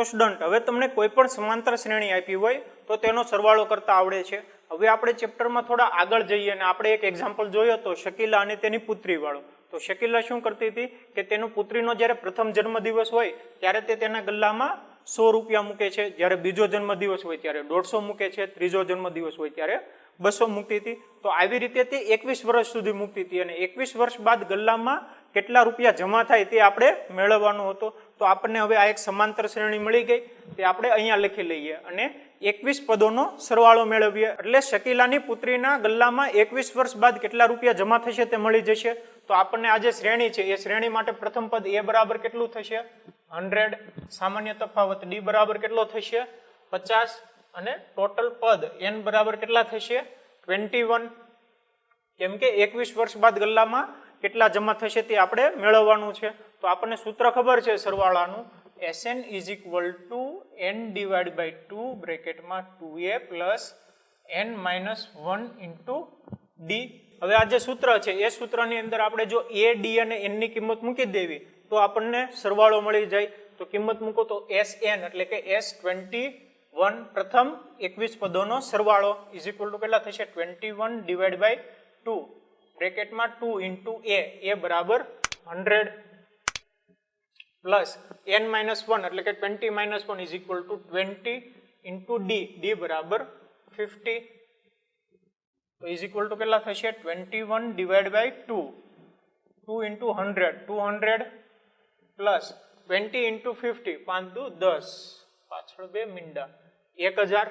तो स्टूडेंट हवे तमने कोईपण समांतर श्रेणी आपी होय तो तेनो सरवाळो करता आवडे छे। हवे आपणे चेप्टरमां थोड़ा आगळ जईए अने आपणे एक एक्जाम्पल जोयो तो शकीला अने तेनी पुत्री वाळो। तो शकीला शुं करती हती के तेनो पुत्रीनो ज्यारे प्रथम जन्मदिवस होय त्यारे ते तेना गल्लामां 100 रुपया मूके छे, ज्यारे बीजो जन्मदिवस होय त्यारे 150 मूके छे, त्रीजो जन्मदिवस होय त्यारे 200 मूकती हती। तो आवी रीते ते 21 वर्ष सुधी मूकती हती अने 21 वर्ष बाद गल्लामां કેટલા રૂપિયા જમા થાય તે આપણે મેળવવાનો હતો। તો આપણને હવે આ એક સમાંતર શ્રેણી મળી ગઈ, તે આપણે અહીંયા લખી લઈએ અને 21 પદોનો સરવાળો મેળવીએ। એટલે શકીલાની પુત્રીના ગલ્લામાં 21 વર્ષ બાદ કેટલા રૂપિયા જમા થશે તે મળી જશે। તો આપણને આ જે શ્રેણી છે એ શ્રેણી માટે પ્રથમ પદ a બરાબર કેટલું થશે 100, સામાન્ય તફાવત d બરાબર કેટલો થશે 50 અને ટોટલ પદ n બરાબર કેટલા થશે 21, કેમ કે 21 વર્ષ બાદ ગલ્લામાં કેટલા જમા થશે તે આપણે મેળવવાનું છે। તો આપણને સૂત્ર ખબર છે સરવાળાનું Sn = n / 2 બ્રેકેટમાં 2a + n - 1 * d। હવે આ જે સૂત્ર છે એ સૂત્રની અંદર આપણે જો a d અને n ની કિંમત મૂકી દેવી તો આપણને સરવાળો મળી જાય। તો કિંમત મૂકો તો Sn એટલે કે S21 પ્રથમ 21 પદોનો સરવાળો = કેટલા થશે 21 / 2 બ્રેકેટમાં 2 * a બરાબર 100 પ્લસ n - 1 એટલે કે 20 - 1 = 20 * d બરાબર 50 તો કેટલા થશે 21 / 2 2 * 100 200 પ્લસ 20 * 50 5 દુ 10 પાછળ બે મીંડા 1000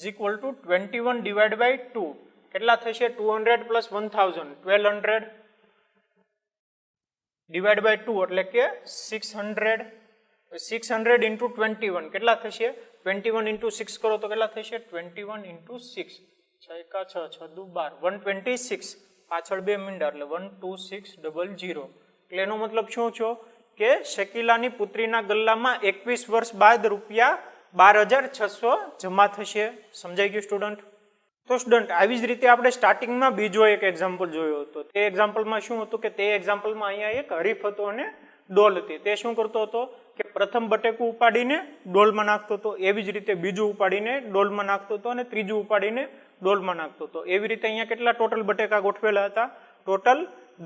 = 21 / 2 કેટલા થશે 200 + 1000 1200 / 2 એટલે કે 600 600 * 21 કેટલા થશે 21 * 6 કરો તો કેટલા થશે 21 * 6 6 * 6 6 દુ 12 126 પાછળ બે મીંડા એટલે 12600 એટલે એનો મતલબ શું છો કે શકીલાની પુત્રીના ગલ્લામાં 21 વર્ષ બાદ રૂપિયા 12600 જમા થશે। સમજાઈ ગયું સ્ટુડન્ટ? તો સ્ટુડન્ટ આવી જ રીતે આપણે સ્ટાર્ટિંગમાં બીજો એક એક્ઝામ્પલ જોયો હતો। તે એક્ઝામ્પલમાં શું હતું કે તે એક્ઝામ્પલમાં અહીંયા એક હરીફ હતો અને ડોલ હતી। તે શું કરતો હતો કે પ્રથમ બટેકું ઉપાડીને ડોલમાં નાખતો હતો, એવી જ રીતે બીજું ઉપાડીને ડોલમાં નાખતો હતો અને ત્રીજું ઉપાડીને ડોલમાં નાખતો હતો। એવી રીતે અહીંયા કેટલા ટોટલ બટેકા ગોઠવેલા હતા ટોટલ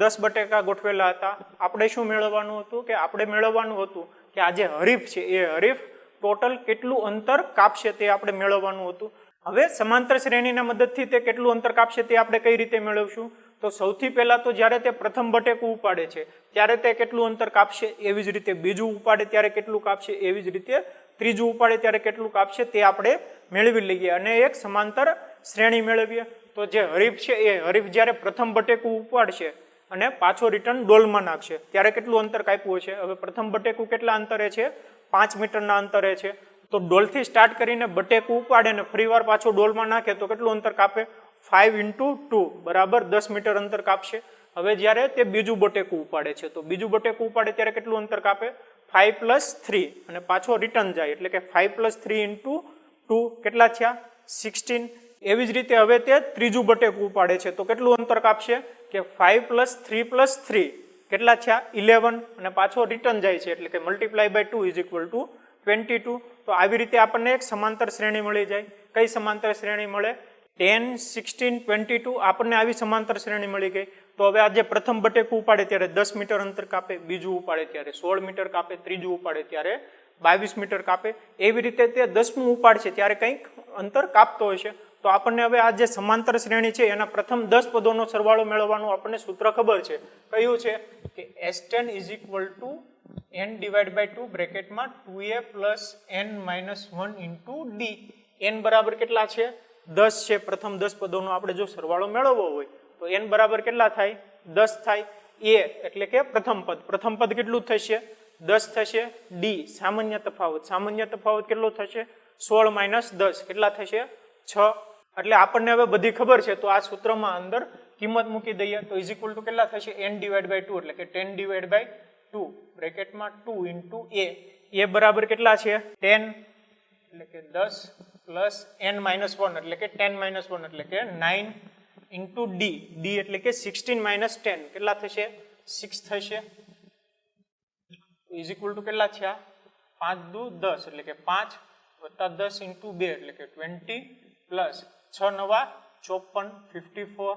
10 બટેકા ગોઠવેલા હતા। આપણે શું મેળવવાનું હતું કે આપણે મેળવવાનું હતું કે આ જે હરીફ છે એ હરીફ ટોટલ કેટલું અંતર કાપશે તે આપણે મેળવવાનું હતું। હવે સમાંતર શ્રેણીના મદદથી તે કેટલું અંતર કાપશે તે આપણે કઈ રીતે મેળવશું? તો સૌથી પહેલા તો જ્યારે તે પ્રથમ બટેકું ઉપાડે છે ત્યારે તે કેટલું અંતર કાપશે, એવી જ રીતે બીજું ઉપાડે ત્યારે કેટલું કાપશે, એવી જ રીતે ત્રીજું ઉપાડે ત્યારે કેટલું કાપશે તે આપણે મેળવી લઈએ અને એક સમાંતર શ્રેણી મેળવીએ। તો જે હરીફ છે એ હરીફ જ્યારે પ્રથમ બટેકું ઉપાડશે અને પાછો રિટર્ન ડોલમાં નાખશે ત્યારે કેટલું અંતર કાપ્યું છે? હવે પ્રથમ બટેકું કેટલા અંતરે છે 5 મીટરના અંતરે છે। તો ડોલથી સ્ટાર્ટ કરીને બટેકું ઉપાડે ને ફરીવાર પાછો ડોલમાં નાખે તો કેટલું અંતર કાપે 5 * 2 બરાબર 10 મીટર અંતર કાપશે। હવે જ્યારે તે બીજું બટેકું ઉપાડે છે તો બીજું બટેકું ઉપાડે ત્યારે કેટલું અંતર કાપે 5 + 3 અને પાછો રિટર્ન જાય એટલે કે 5 + 3 * 2 કેટલા થયા 16। એવી જ રીતે હવે તે ત્રીજું બટેકું ઉપાડે છે તો કેટલું અંતર કાપશે કે 5 + 3 + 3 કેટલા થયા 11 અને પાછો રિટર્ન જાય છે એટલે કે × 2 = 22। તો આવી રીતે આપણને એક સમાંતર શ્રેણી મળી જાય। કઈ સમાંતર શ્રેણી મળે 10 16 22 આપણને આવી સમાંતર શ્રેણી મળી ગઈ। તો હવે આ જે પ્રથમ બટેકું ઉપાડે ત્યારે 10 મીટર અંતર કાપે, બીજું ઉપાડે ત્યારે 16 મીટર કાપે, ત્રીજું ઉપાડે ત્યારે 22 મીટર કાપે, એવી રીતે તે 10મું ઉપાડશે ત્યારે કંઈક અંતર કાપતો હશે। તો આપણને હવે આ જે સમાંતર શ્રેણી છે એના પ્રથમ 10 પદોનો સરવાળો મેળવવાનું આપણને સૂત્ર ખબર છે। કયું છે કે S10 = n / 2 બ્રેકેટમાં 2a + n - 1 * d। n બરાબર કેટલા છે 10 છે। પ્રથમ 10 પદોનો આપણે જો સરવાળો મેળવવો હોય તો n બરાબર કેટલા થાય 10 થાય। a એટલે કે પ્રથમ પદ કેટલું થશે 10 થશે। d સામાન્ય તફાવત કેટલો થશે 16 - 10 કેટલા થશે 6। એટલે આપણને હવે બધી ખબર છે તો આ સૂત્રમાં અંદર કિંમત મૂકી દઈએ તો = કેટલા થશે n / 2 એટલે કે 10 / 2 બ્રેકેટમાં 2 * a બરાબર કેટલા છે 10 એટલે કે 10 પ્લસ n - 1 એટલે કે 10 - 1 એટલે કે 9 * d એટલે કે 16 - 10 કેટલા થશે 6 થશે = કેટલા થયા 5 દુ 10 એટલે કે 5 વત્તા 10 ઇન્ટુ 2 એટલે કે 20 પ્લસ 6 નવા 54 54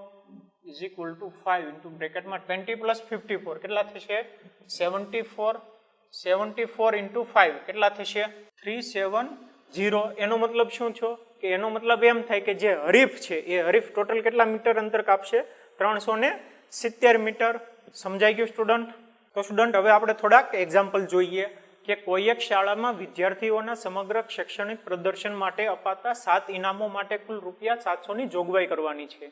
ઇઝ ઇક્વલ ટુ 5 ઇન્ટુ બ્રેકેટમાં 20 પ્લસ 54 કેટલા થશે 74 74 ઇન્ટુ 5 કેટલા થશે 370 એનો મતલબ શું છો કે એનો મતલબ એમ થાય કે જે હરીફ છે એ હરીફ ટોટલ કેટલા મીટર અંતર કાપશે 370 મીટર સમજાઈ ગયું સ્ટુડન્ટ તો સ્ટુડન્ટ હવે આપણે થોડાક એક્ઝામ્પલ જોઈએ કે કોઈ એક શાળામાં વિદ્યાર્થીઓના સમગ્ર શૈક્ષણિક પ્રદર્શન માટે અપાતા 7 ઇનામો માટે કુલ રૂપિયા 700 ની જોગવાઈ કરવાની છે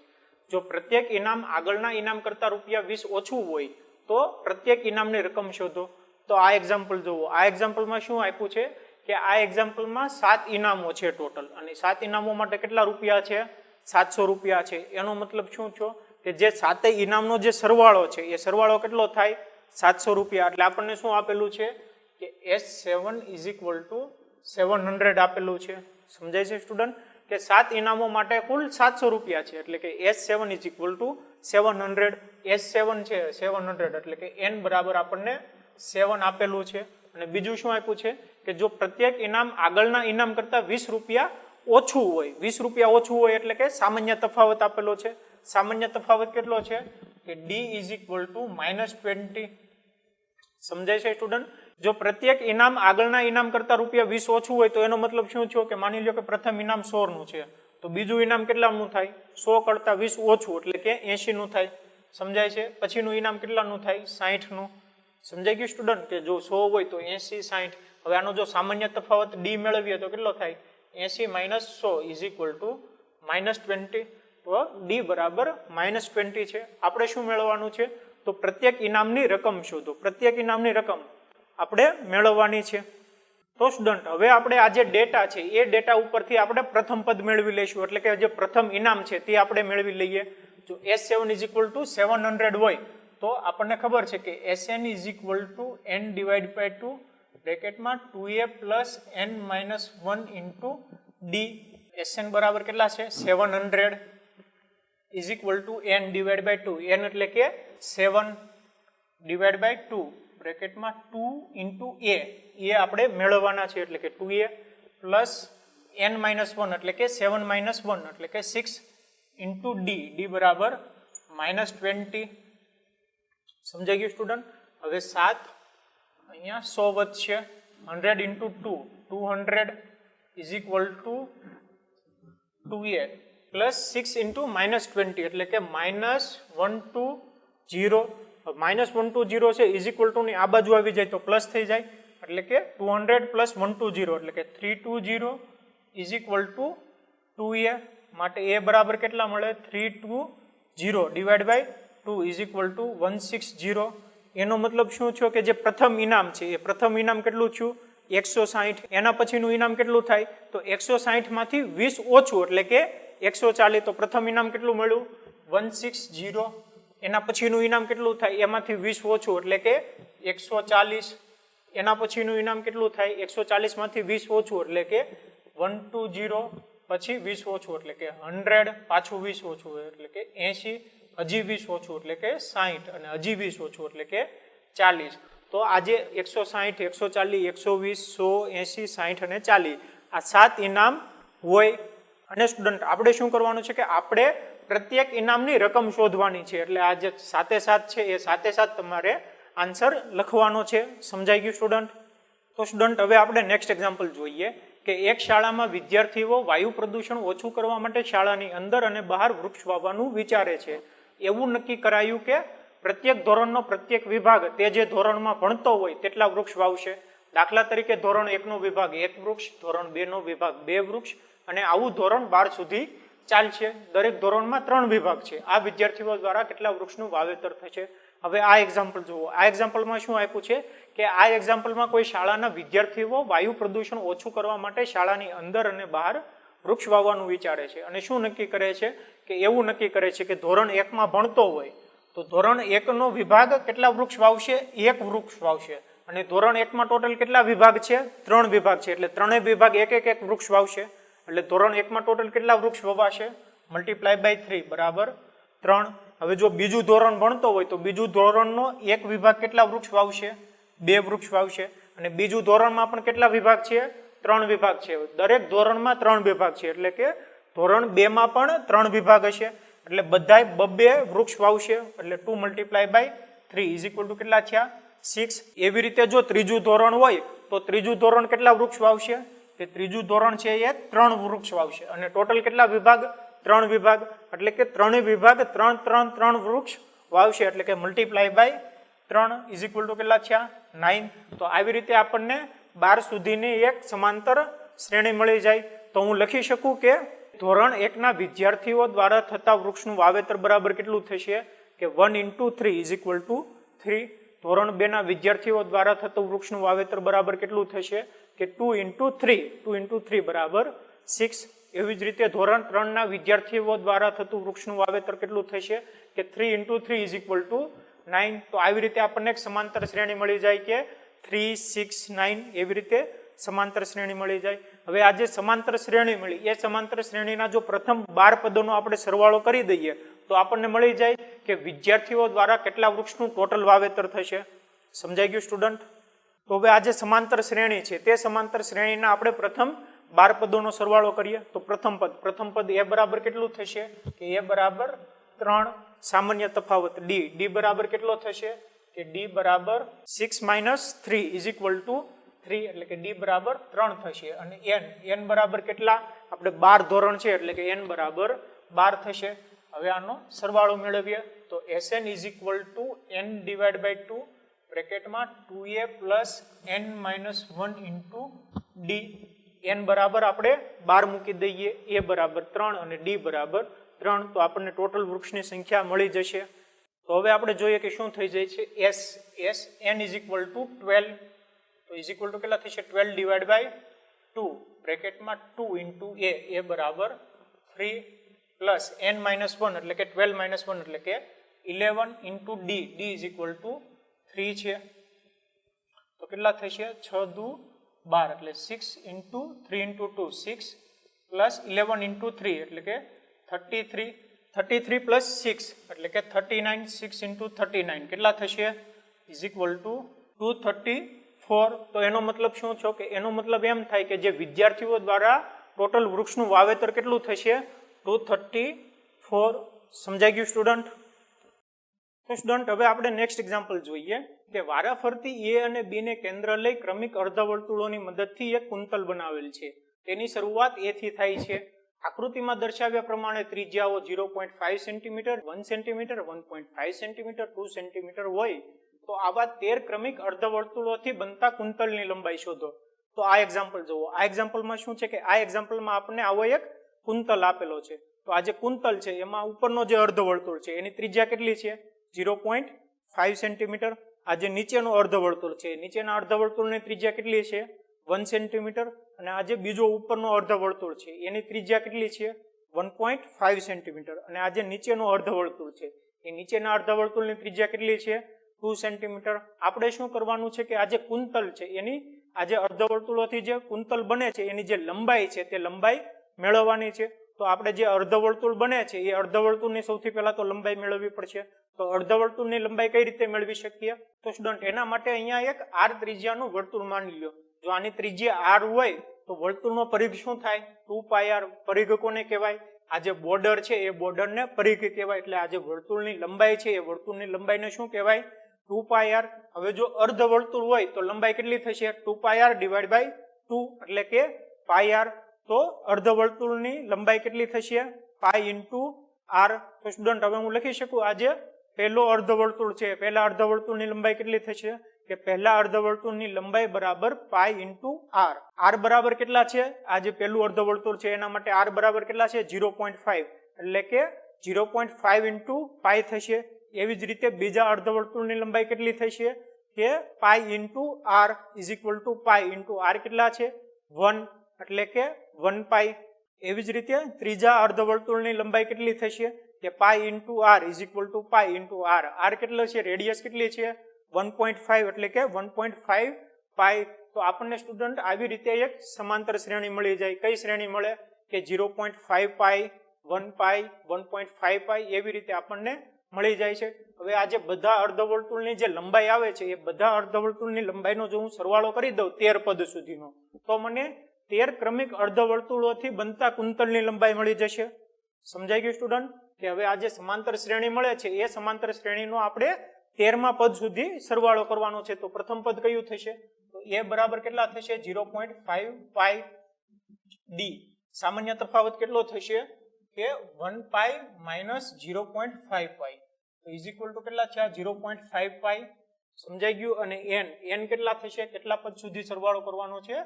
જો પ્રત્યેક ઇનામ આગળના ઇનામ કરતા રૂપિયા 20 ઓછું હોય તો પ્રત્યેક ઇનામની રકમ શોધો તો આ એક્ઝામ્પલ જુઓ આ એક્ઝામ્પલમાં શું આપ્યું છે કે આ એક્ઝામ્પલમાં 7 ઇનામો છે ટોટલ અને 7 ઇનામો માટે કેટલા રૂપિયા છે 700 રૂપિયા છે એનો મતલબ શું છો કે જે 7 ઇનામનો જે સરવાળો છે એ સરવાળો કેટલો થાય 700 રૂપિયા એટલે આપણને શું આપેલું છે કે S7 ઇઝ ઇક્વલ ટુ 700 આપેલું છે સમજાય છે સ્ટુડન્ટ કે 7 ઇનામો માટે કુલ 700 રૂપિયા છે એટલે કે S7 is equal two 700 S7 છે 700 એટલે કે n બરાબર આપણને 7 આપેલું છે અને બીજું શું આપ્યું છે કે જો પ્રત્યેક ઇનામ આગળના ઇનામ કરતા 20 રૂપિયા ઓછું હોય 20 રૂપિયા ઓછું હોય એટલે કે સામાન્ય તફાવત આપેલો છે સામાન્ય તફાવત કેટલો છે કે D ઇઝ ઇક્વલ ટુ -20 સમજાય છે સ્ટુડન્ટ જો પ્રત્યેક ઇનામ આગળના ઇનામ કરતા રૂપિયા 20 ઓછું હોય તો એનો મતલબ શું થયો કે માની લો કે પ્રથમ ઇનામ 100 નું છે તો બીજું ઇનામ કેટલાનું થાય 100 કરતા 20 ઓછું એટલે કે 80 નું થાય સમજાય છે પછીનું ઇનામ કેટલાનું થાય 60 નું સમજાઈ ગયું સ્ટુડન્ટ કે જો 100 હોય તો 80 60 હવે આનો જો સામાન્ય તફાવત D મેળવીએ તો કેટલો થાય 80 - 100 ઇઝ ઇક્વલ ટુ -20 તો D બરાબર -20 છે આપણે શું મેળવવાનું છે તો પ્રત્યેક ઇનામની રકમ શોધો પ્રત્યેક ઇનામની રકમ આપણે મેળવવાની છે તો સ્ટુડન્ટ હવે આપણે આ જે ડેટા છે એ ડેટા ઉપરથી આપણે પ્રથમ પદ મેળવી લઈશું એટલે કે જે પ્રથમ ઇનામ છે તે આપણે મેળવી લઈએ જો S7 ઇઝ ઇક્વલ ટુ 700 હોય તો આપણને ખબર છે કે Sn is equal to n divide by 2 બ્રેકેટમાં 2a plus n minus 1 into D Sn બરાબર કેટલા છે 700 is equal to n divide by 2 n એટલે કે 7 ડિવાઇડ બાય 2 બ્રેકેટમાં 2 ઇન્ટુ a આપણે મેળવવાના છે એટલે કે 2a પ્લસ n માઇનસ 1 એટલે કે 7 માઇનસ 1 એટલે કે 6 ઇન્ટુ D બરાબર -20 સમજાઈ ગયું સ્ટુડન્ટ હવે 7 અહીંયા 100 વધશે 100 into 2 200 is equal two 2a plus 6 into -20 એટલે કે -120 -120 છે ઇઝ ઇક્વલ ટુ ની આ બાજુ આવી જાય તો પ્લસ થઈ જાય એટલે કે 200 પ્લસ 120 એટલે કે 320 ઇઝ ઇક્વલ ટુ 2a માટે a બરાબર કેટલા મળે 320 divide by 2 is equal to 160 એનો મતલબ શું થયો કે જે પ્રથમ ઇનામ છે એ પ્રથમ ઇનામ કેટલું થયું 160 એના પછીનું ઇનામ કેટલું થાય તો 160 માંથી 20 ઓછું એટલે કે 140 તો પ્રથમ ઇનામ કેટલું મળ્યું 160 એના પછીનું ઇનામ કેટલું થાય એમાંથી 20 ઓછું એટલે કે 140 એના પછીનું ઇનામ કેટલું થાય 140 માંથી 20 ઓછું એટલે કે 120 પછી 20 ઓછું એટલે કે 100 પાછું 20 ઓછું એટલે કે 80 હજી 20 ઓછું એટલે કે 60 અને હજી 20 ઓછું એટલે કે 40 તો આજે 160 140 120 100 80 60 અને 40 આ 7 ઇનામ હોય અને સ્ટુડન્ટ આપણે શું કરવાનું છે કે આપણે પ્રત્યેક ઇનામની રકમ શોધવાની છે એટલે આ જે 7 છે એ 7 તમારે આન્સર લખવાનો છે સમજાઈ ગયું સ્ટુડન્ટ તો સ્ટુડન્ટ હવે આપણે નેક્સ્ટ એક્ઝામ્પલ જોઈએ કે એક શાળામાં વિદ્યાર્થીઓ વાયુ પ્રદૂષણ ઓછું કરવા માટે શાળાની અંદર અને બહાર વૃક્ષ વાવવાનું વિચારે છે એવું નક્કી કરાયું કે પ્રત્યેક ધોરણનો પ્રત્યેક વિભાગ તે જે ધોરણમાં ભણતો હોય તેટલા વૃક્ષ વાવશે દાખલા તરીકે ધોરણ 1 નો વિભાગ 1 વૃક્ષ ધોરણ 2 નો વિભાગ 2 વૃક્ષ અને આવું ધોરણ 12 સુધી ચાલશે દરેક ધોરણમાં 3 વિભાગ છે આ વિદ્યાર્થીઓ દ્વારા કેટલા વૃક્ષનું વાવેતર થશે હવે આ એક્ઝામ્પલ જુઓ આ એક્ઝામ્પલમાં શું આપ્યું છે કે આ એક્ઝામ્પલમાં કોઈ શાળાના વિદ્યાર્થીઓ વાયુ પ્રદૂષણ ઓછું કરવા માટે શાળાની અંદર અને બહાર વૃક્ષ વાવવાનું વિચારે છે અને શું નક્કી કરે છે કે એવું નક્કી કરે છે કે ધોરણ 1 માં ભણતો હોય તો ધોરણ 1 નો વિભાગ કેટલા વૃક્ષ વાવશે 1 વૃક્ષ વાવશે અને ધોરણ 1 માં ટોટલ કેટલા વિભાગ છે 3 વિભાગ છે એટલે ત્રણેય વિભાગ એક વૃક્ષ વાવશે એટલે ધોરણ 1 માં ટોટલ કેટલા વૃક્ષ વવાશે મલ્ટીપ્લાય બાય 3 બરાબર 3 હવે જો બીજું ધોરણ ભણતો હોય તો બીજું ધોરણનો એક વિભાગ કેટલા વૃક્ષ વાવશે 2 વૃક્ષ વાવશે અને બીજું ધોરણમાં પણ કેટલા વિભાગ છે? 3 વિભાગ છે. દરેક ધોરણમાં 3 વિભાગ છે, એટલે કે ધોરણ 2 માં પણ 3 વિભાગ હશે, એટલે બધાય 2 વૃક્ષ વાવશે, એટલે 2 × 3 કેટલા થયા? 6. એવી રીતે જો ત્રીજું ધોરણ હોય તો ત્રીજું ધોરણ કેટલા વૃક્ષ વાવશે? કે ત્રીજું ધોરણ છે એ 3 વૃક્ષ વાવશે, અને ટોટલ કેટલા વિભાગ? 3 વિભાગ, એટલે કે 3 વિભાગ 3 વૃક્ષ વાવશે, એટલે કે × 3 કેટલા થયા? 9. તો આવી રીતે આપણને 12 સુધીની એક સમાંતર શ્રેણી મળી જાય. તો હું લખી શકું કે ધોરણ 1 ના વિદ્યાર્થીઓ દ્વારા થતા વૃક્ષનું વાવેતર બરાબર કેટલું થશે? કે 1 × 3 3. ધોરણ 2 ના વિદ્યાર્થીઓ દ્વારા થતું વૃક્ષનું વાવેતર બરાબર કેટલું થશે? કે 2 × 3 બરાબર 6. એવી જ રીતે ધોરણ 3 ના વિદ્યાર્થીઓ દ્વારા થતું વૃક્ષનું વાવેતર કેટલું થશે? કે 3 × 3 9. તો આવી રીતે આપણને એક સમાંતર શ્રેણી મળી જાય કે 3, 6, 9 એવી રીતે સમાંતર શ્રેણી મળી જાય. હવે આ જે સમાંતર શ્રેણી મળી એ સમાંતર શ્રેણીના જો પ્રથમ 12 પદોનો આપણે સરવાળો કરી દઈએ તો આપણને મળી જાય કે વિદ્યાર્થીઓ દ્વારા કેટલા વૃક્ષનું ટોટલ વાવેતર થશે. સમજાઈ ગયું સ્ટુડન્ટ? તો હવે આ જે સમાંતર શ્રેણી છે તે સમાંતર શ્રેણીના આપણે પ્રથમ 12 પદોનો સરવાળો કરીએ. તો પ્રથમ પદ એ બરાબર કેટલું થશે? કે એ બરાબર 3. સામાન્ય તફાવત d બરાબર કેટલો થશે? કે d બરાબર 6 - 3 3, એટલે કે d બરાબર 3 થશે. અને n બરાબર કેટલા? આપણે 12 ધોરણ છે, એટલે કે n બરાબર 12 થશે. હવે આનો સરવાળો મેળવીએ તો Sn = n/2 બ્રેકેટમાં 2a + n - 1 × d. n બરાબર આપણે 12 મૂકી દઈએ, a બરાબર 3 અને d બરાબર 3. તો આપણને ટોટલ વૃક્ષની સંખ્યા મળી જશે. તો હવે આપણે જોઈએ કે શું થઈ જાય છે. Sn = 12. તો કેટલા થશે? 12/2 બ્રેકેટમાં 2 × a બરાબર 3 + n - 1 એટલે કે 12 - 1 એટલે કે 11 × d = 3 છે. તો કેટલા થશે? 6 × 2 12 એટલે 6 × 3 × 2 6 + 11 × 3 એટલે કે 33 33 + 6 એટલે કે 39 6 × 39 કેટલા થશે? = 234. તો એનો મતલબ શું છે? કે એનો મતલબ એમ થાય કે જે વિદ્યાર્થીઓ દ્વારા ટોટલ વૃક્ષનું વાવેતર કેટલું થશે? 234. સમજાઈ ગયું સ્ટુડન્ટ? તો સ્ટુડન્ટ હવે આપણે નેક્સ્ટ એક્ઝામ્પલ જોઈએ કે વારાફરતી a અને b ને કેન્દ્ર લઈ ક્રમિક અર્ધવર્તુળોની મદદથી એક કુંતલ બનાવેલ છે. તેની શરૂઆત a થી થાય છે. આકૃતિમાં દર્શાવ્યા પ્રમાણે ત્રિજ્યાઓ 0.5 સેન્ટીમીટર, 1 સેન્ટીમીટર, 1.5 સેન્ટીમીટર, 2 સેન્ટીમીટર હોય તો આવા 13 ક્રમિક અર્ધવર્તુળોથી બનતા કુંતલની લંબાઈ શોધો. તો આ એક્ઝામ્પલ જુઓ. આ એક્ઝામ્પલમાં શું છે કે આ એક્ઝામ્પલમાં આપણને આવો એક કુંતલ આપેલો છે. તો આ જે કુંતલ છે એમાં ઉપરનો જે અર્ધવર્તુળ છે એની ત્રિજ્યા કેટલી છે? 0.5 સેન્ટીમીટર. આ જે નીચેનો અર્ધવર્તુળ છે નીચેના અર્ધવર્તુળની ત્રિજ્યા કેટલી છે? 1 સેન્ટીમીટર. અને આ જે બીજો ઉપરનો અર્ધવર્તુળ છે એની ત્રિજ્યા કેટલી છે? 1.5 સેન્ટીમીટર. અને આ જે નીચેનો અર્ધવર્તુળ છે એ નીચેના અર્ધવર્તુળની ત્રિજ્યા કેટલી છે? 2 સેન્ટીમીટર. આપણે શું કરવાનું છે કે આ જે કુંતલ છે એની આ જે અર્ધવર્તુળોથી જે કુંતલ બને છે એની જે લંબાઈ છે તે લંબાઈ મેળવવાની છે. તો આપણે જે અર્ધવર્તુળ બને છે એ અર્ધવર્તુળની સૌથી પહેલા તો લંબાઈ મેળવવી પડશે. તો અર્ધવર્તુળની લંબાઈ કઈ રીતે મેળવી શકીએ? તો સ્ટુડન્ટ એના માટે અહીંયા એક r ત્રિજ્યાનું વર્તુળ માની લો. જો આની ત્રિજ્યા r હોય તો વર્તુળનો પરિઘ શું થાય? 2πr. પરિઘ કોને કહેવાય? આ જે બોર્ડર છે એ બોર્ડરને પરિઘ કહેવાય. એટલે આ જે વર્તુળની લંબાઈ છે એ વર્તુળની લંબાઈને શું કહેવાય? 2πr. હવે જો અર્ધવર્તુળ હોય તો લંબાઈ કેટલી થશે? 2πr/2 એટલે કે πr. તો અર્ધવર્તુળની લંબાઈ કેટલી થશે? π × r. તો સ્ટુડન્ટ હવે હું લખી શકું આ જે પહેલો અર્ધવર્તુળ છે પહેલા અર્ધવર્તુળની લંબાઈ કેટલી થશે? કે પહેલા અર્ધવર્તુળની લંબાઈ બરાબર π × r. r બરાબર કેટલા છે? આ જે પહેલું અર્ધવર્તુળ છે એના માટે r બરાબર કેટલા છે? 0.5 એટલે કે 0.5 × π થશે. એવી જ રીતે બીજા અર્ધવર્તુળની લંબાઈ કેટલી થશે? કે π × r = π × r કેટલા છે? 1 એટલે કે 1π. એવી જ રીતે ત્રીજા અર્ધવર્તુળની લંબાઈ કેટલી થશે? કે π × r = π × r. r કેટલો છે? રેડિયસ કેટલી છે? 1.5 એટલે કે 1.5 π. તો આપણને સ્ટુડન્ટ આવી રીતે એક સમાંતર શ્રેણી મળી જાય. કઈ શ્રેણી મળે? કે 0.5π, 1π, 1.5π એવી રીતે આપણને મળી જાય છે. હવે આ જે બધા અર્ધવર્તુળની જે લંબાઈ આવે છે એ બધા અર્ધવર્તુળની લંબાઈનો જો હું સરવાળો કરી દઉં 13 પદ સુધીનો, તો મને 13 ક્રમિક અર્ધવર્તુળોથી બનતા કુંતલની લંબાઈ મળી જશે. સમજાઈ ગયું સ્ટુડન્ટ? કે હવે આ જે સમાંતર શ્રેણી મળે છે એ સમાંતર શ્રેણીનો આપણે 13મા પદ સુધી સરવાળો કરવાનો છે. તો પ્રથમ પદ કયું થશે? તો એ બરાબર કેટલા થશે? 0.5 પાઈ ડી. સામાન્ય તફાવત કેટલો થશે? કે 1 પાઈ માઇનસ 0.5 પાઈ. તો ઇઝ ઇક્વલ ટુ કેટલા થયા? 0.5 પાઈ. સમજાઈ ગયું? અને n કેટલા થશે? કેટલા પદ સુધી સરવાળો કરવાનો છે?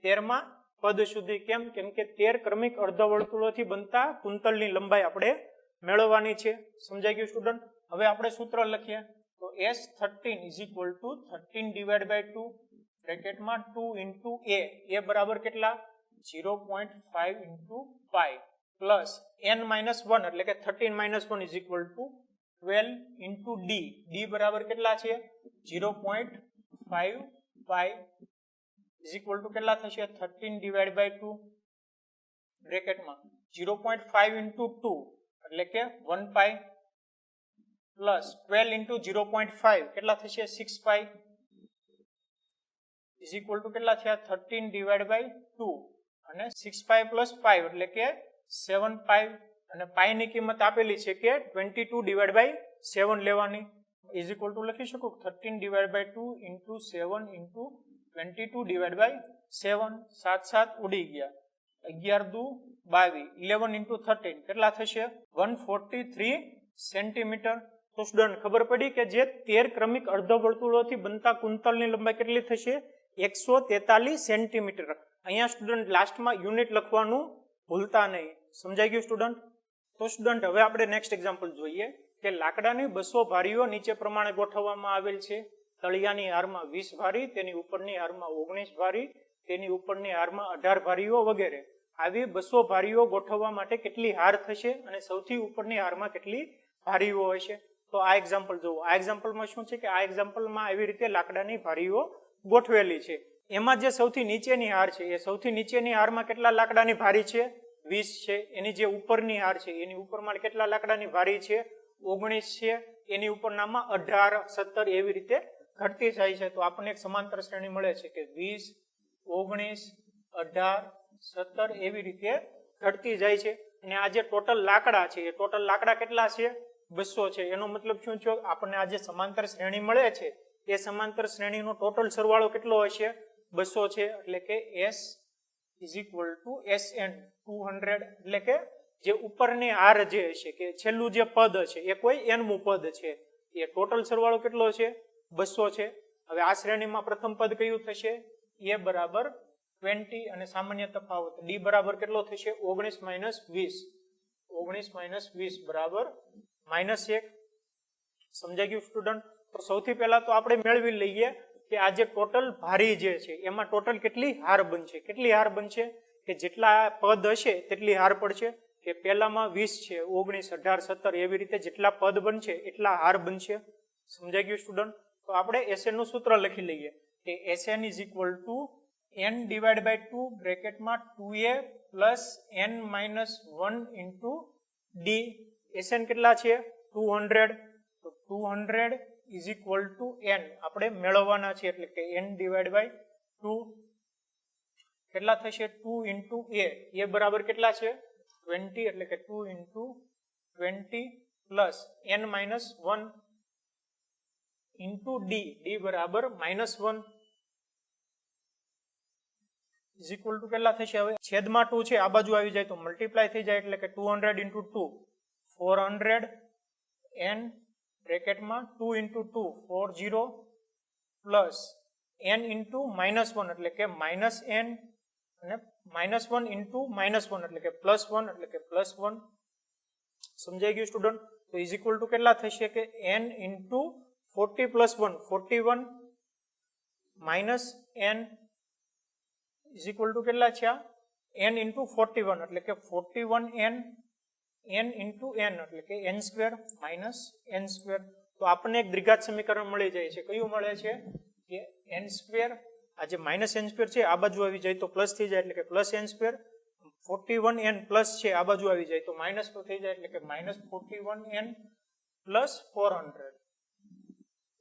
13મા પદ સુધી. કેમ? કેમ કે 13 ક્રમિક અર્ધવર્તુળોથી બનતા કુંતલની લંબાઈ આપણે મેળવવાની છે. સમજાઈ ગયું સ્ટુડન્ટ? હવે આપણે સૂત્ર લખીએ. તો S13 is equal to 13 divide by 2 બ્રેકેટમાં 2 ઇન્ટુ એ બરાબર કેટલા? 0.5 ઇન્ટુ પાઈ પ્લસ n માઇનસ 1 એટલે કે 13 minus 1 is equal to 12 into d બરાબર કેટલા છે? 0.5 પાઈ ઇઝ ઇક્વલ ટુ કેટલા થશે? 13 ડિવાઇડ બાય 2 બ્રેકેટમાં 0.5 ઇન્ટુ 2 એટલે કે 1 પાઈ પ્લસ 12 ઇન્ટુ 0.5 કેટલા થશે? 6 પાઈ ઇઝ ઇક્વલ ટુ કેટલા થયા? 13 ડિવાઇડ બાય 2 અને 6 પાઈ પ્લસ 5 એટલે કે 7 પાઈ. અને પાઈની કિંમત આપેલી છે કે 22 ડિવાઇડ બાય 7 લેવાની. ઇઝ ઇક્વલ ટુ લખી શકું 13 divide by 2 into 7 into 22 divide by 7. 7 7 ઉડી ગયા. 11 દુ 22. 11 ઇન્ટુ 13 કેટલા થશે? 143 સેન્ટીમીટર. તો સ્ટુડન્ટ ખબર પડી કે જે 13 ક્રમિક અર્ધવર્તુળોથી બનતા કુંતલની લંબાઈ કેટલી થશે? 143 સેન્ટીમીટર. અહીંયા સ્ટુડન્ટ લાસ્ટમાં યુનિટ લખવાનું ભૂલતા નહીં. સમજાઈ ગયું સ્ટુડન્ટ? તો સ્ટુડન્ટ હવે આપણે નેક્સ્ટ એક્ઝામ્પલ જોઈએ કે લાકડાની 200 ભારીઓ નીચે પ્રમાણે ગોઠવવામાં આવેલ છે. તળિયાની હારમાં 20 ભારી, તેની ઉપરની હારમાં 19 ભારી, તેની ઉપરની હારમાં 18 ભારીઓ વગેરે. આવી 200 ભારીઓ ગોઠવવા માટે કેટલી હાર થશે અને સૌથી ઉપરની હારમાં કેટલી ભારીઓ હશે? તો આ એક્ઝામ્પલ જુઓ. આ એક્ઝામ્પલમાં શું છે કે આ એક્ઝામ્પલમાં આવી રીતે લાકડાની ભારીઓ ગોઠવેલી છે. એમાં જે સૌથી નીચેની હાર છે એ સૌથી નીચેની હારમાં કેટલા લાકડાની ભારી છે? 20 છે. એની જે ઉપરની હાર છે એની ઉપરમાં કેટલા લાકડાની ભારી છે? 19 છે. એની ઉપરનામાં 18, 17 એવી રીતે ઘટતી જાય છે. તો આપણને એક સમાંતર શ્રેણી મળે છે કે 20, 19, 18, 17 એવી રીતે ઘટતી જાય છે. અને આ જે ટોટલ લાકડા છે એ ટોટલ લાકડા કેટલા છે? 200 છે. એનો મતલબ શું છે? આપણને આ જે સમાંતર શ્રેણી મળે છે એ સમાંતર શ્રેણીનો ટોટલ સરવાળો કેટલો હશે? 200 છે. એટલે કે S is equal two SN 200. એટલે કે જે ઉપરની હાર જે હશે કે છેલ્લું જે પદ છે એ કોઈ nમું પદ છે એ ટોટલ સરવાળો કેટલો છે? 200 છે. હવે આ શ્રેણીમાં પ્રથમ પદ કયું થશે? એ બરાબર 20 અને સામાન્ય તફાવત ડી બરાબર કેટલો થશે? 19 માઇનસ 20. 19 માઇનસ 20 બરાબર -1. સમજાઈ ગયું સ્ટુડન્ટ? તો સૌથી પહેલા તો આપણે મેળવી લઈએ કે આ જે ટોટલ ભારી જે છે એમાં ટોટલ કેટલી હાર બનશે? કેટલી હાર બનશે? કે જેટલા પદ હશે તેટલી હાર પડશે. કે પહેલામાં 20 છે, 19, 18, 17 એવી રીતે જેટલા પદ બનશે એટલા હાર બનશે. સમજાઈ ગયું સ્ટુડન્ટ? તો આપણે SN નું સૂત્ર લખી લઈએ કે SN is equal to n divide by 2 બ્રેકેટમાં 2a plus n minus 1 into D. SN કેટલા છે? 200. તો 200 ઇઝ ઇક્વલ ટુ n આપણે મેળવવાના છે એટલે કે n ડિવાઇડ બાય 2 કેટલા થશે? 2 ઇન્ટુ એ બરાબર કેટલા છે? 20 એટલે કે 2 into 20 plus n minus 1 into d બરાબર -1 ઇઝ ઇક્વલ ટુ કેટલા થશે? હવે છેદમાં 2 છે, આ બાજુ આવી જાય તો મલ્ટીપ્લાય થઈ જાય એટલે કે 200 into 2 400 n બ્રેકેટમાં 2 into 2 40 plus n into -1 એટલે કે -n અને -1 ઇન્ટુ -1 એટલે કે +1 એટલે કે +1. સમજાઈ ગયું સ્ટુડન્ટ? તો ઇઝ ઇક્વલ ટુ કેટલા થશે કે n into 40 plus 1 41 minus n is equal to કેટલા છે? n ઇન્ટુ 41 એટલે કે 41n n ઇન્ટુ n એટલે કે n square minus n square. તો આપણને એક દ્વિઘાત સમીકરણ મળી જાય છે. કયું મળે છે? કે n સ્ક્વેર. આ જે -n સ્ક્વેર છે આ બાજુ આવી જાય તો પ્લસ થઈ જાય એટલે કે plus n square. 41n plus છે આ બાજુ આવી જાય તો માઇનસ થઈ જાય એટલે કે -41n plus 400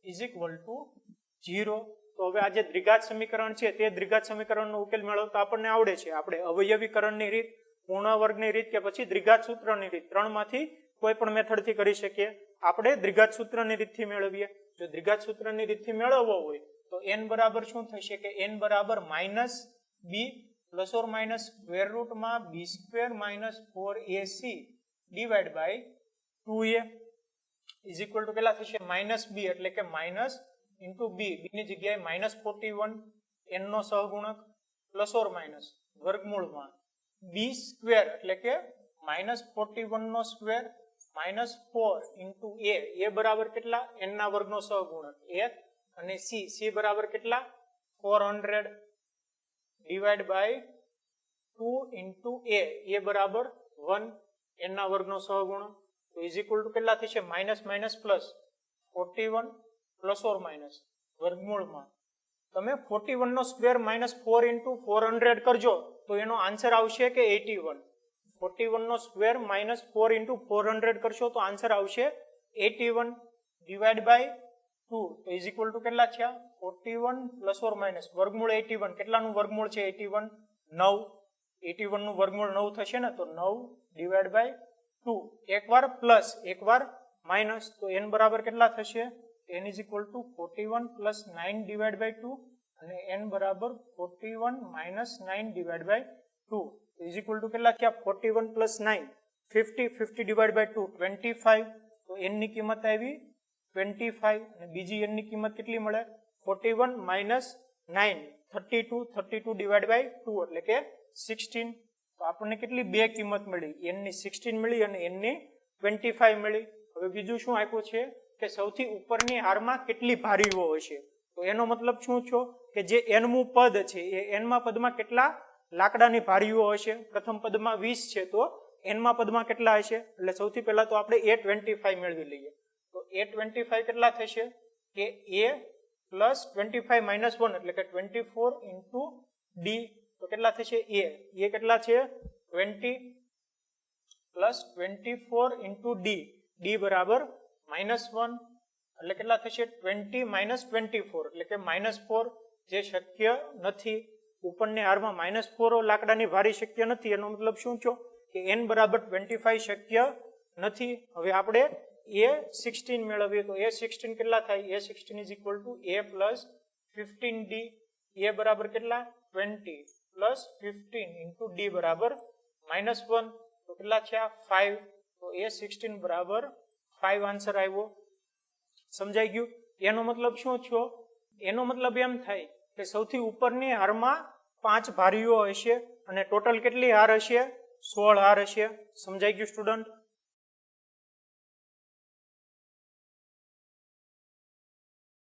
is equal two 0. તો હવે આ જે દ્વિઘાત સમીકરણ છે તે દ્વિઘાત સમીકરણનો ઉકેલ મેળવતા આપણને આવડે છે. આપણે અવયવીકરણની રીત, પૂર્ણ વર્ગની રીત કે પછી દ્વિઘાત સૂત્રની રીત, ત્રણમાંથી કોઈ પણ મેથડથી કરી શકીએ. આપણે દ્વિઘાત સૂત્રની રીતથી મેળવીએ. જો દ્વિઘાત સૂત્રની રીતથી મેળવવો હોય તો n બરાબર શું થશે કે n બરાબર minus b plus or minus square રૂટમાં b square minus 4ac divide by 2a is equal to કેટલા થશે માઇનસ બી એટલે કે માઇનસ ઇન્ટુ બી, બીની જગ્યાએ માઇનસ 41 n નો સહગુણક પ્લસ ઓર માઇનસ વર્ગમૂળમાં બી સ્ક્વેર એટલે કે minus 41 no square minus 4 into a બરાબર કેટલા n ના વર્ગનો સહગુણક 1 અને c બરાબર કેટલા 400 ડિવાઈડ બાય 2 ઇન્ટુ એ બરાબર 1 n ના વર્ગનો સહગુણક. તો ઇઝ ઇક્વલ ટુ કેટલા થશે minus minus plus 41 plus or minus વર્ગમૂળમાં તમે 41 નો સ્ક્વેર માઇનસ 4 ઇન્ટુ 400 કરજો તો એનો આન્સર આવશે કે 81. 41 નો સ્ક્વેર માઇનસ 4 ઇન્ટુ 400 કરશો તો આન્સર આવશે 81 ડિવાઈડ બાય 2. તો ઇઝ ઇક્વલ ટુ કેટલા છે 41 પ્લસ ઓર માઇનસ વર્ગમૂળ 81. કેટલાનું વર્ગમૂળ છે 81? 9. 81 નું વર્ગમૂળ 9 થશે ને, તો 9 ડિવાઈડ બાય 2. એકવાર પ્લસ એકવાર માઇનસ, તો n બરાબર કેટલા થશે n is equal to 41 plus 9 divide by 2 અને n બરાબર 41 minus 9 divide by 2 is equal to કેટલા થયા 41 પ્લસ 9 50 ડિવાઈડ બાય 2 25. તો n ની કિંમત આવી 25 અને બીજી n ની કિંમત કેટલી મળે 41 માઇનસ 9 32 ડિવાઈડ બાય 2 એટલે કે 16. તો આપણને કેટલી બે કિંમત મળી, n ની 16 મળી અને n ની 25 મળી. હવે બીજું શું આપ્યું છે કે સૌથી ઉપરની હારમાં કેટલી ભારીઓ હશે. તો એનો મતલબ શું છે કે જે nમું પદ છે એ nમા પદમાં કેટલા લાકડાની ભારીઓ હશે. પ્રથમ પદમાં 20 છે તો nમા પદમાં કેટલા હશે, એટલે સૌથી પહેલા તો આપણે a25 મેળવી લઈએ. તો a25 કેટલા થશે કે a પ્લસ 25 માઇનસ 1 એટલે કે 24 ઇન્ટુ ડી. તો કેટલા થશે એ કેટલા છે 20 પ્લસ 24 ઇન્ટુ ડી બરાબર -1 એટલે કેટલા થશે 20 માઇનસ 24 એટલે કે -4 જે શક્ય નથી. ઉપરની હારમાં -4 લાકડાની ભારી શક્ય નથી. એનો મતલબ શું છે કે n બરાબર 25 શક્ય નથી. હવે આપણે a16 મેળવીએ તો a16 કેટલા થાય a16 is equal two a plus 15d. એ બરાબર કેટલા 20 પ્લસ 15 ઇન્ટુ ડી બરાબર -1 તો કેટલા છે 5. તો a16 બરાબર 5 આન્સર આવ્યો. સમજાઈ ગયું? એનો મતલબ શું થયો? એનો મતલબ એમ થાય કે સૌથી ઉપરની હારમાં 5 ભારીઓ હશે અને ટોટલ કેટલી હાર હશે 16 હાર હશે. સમજાઈ ગયું સ્ટુડન્ટ?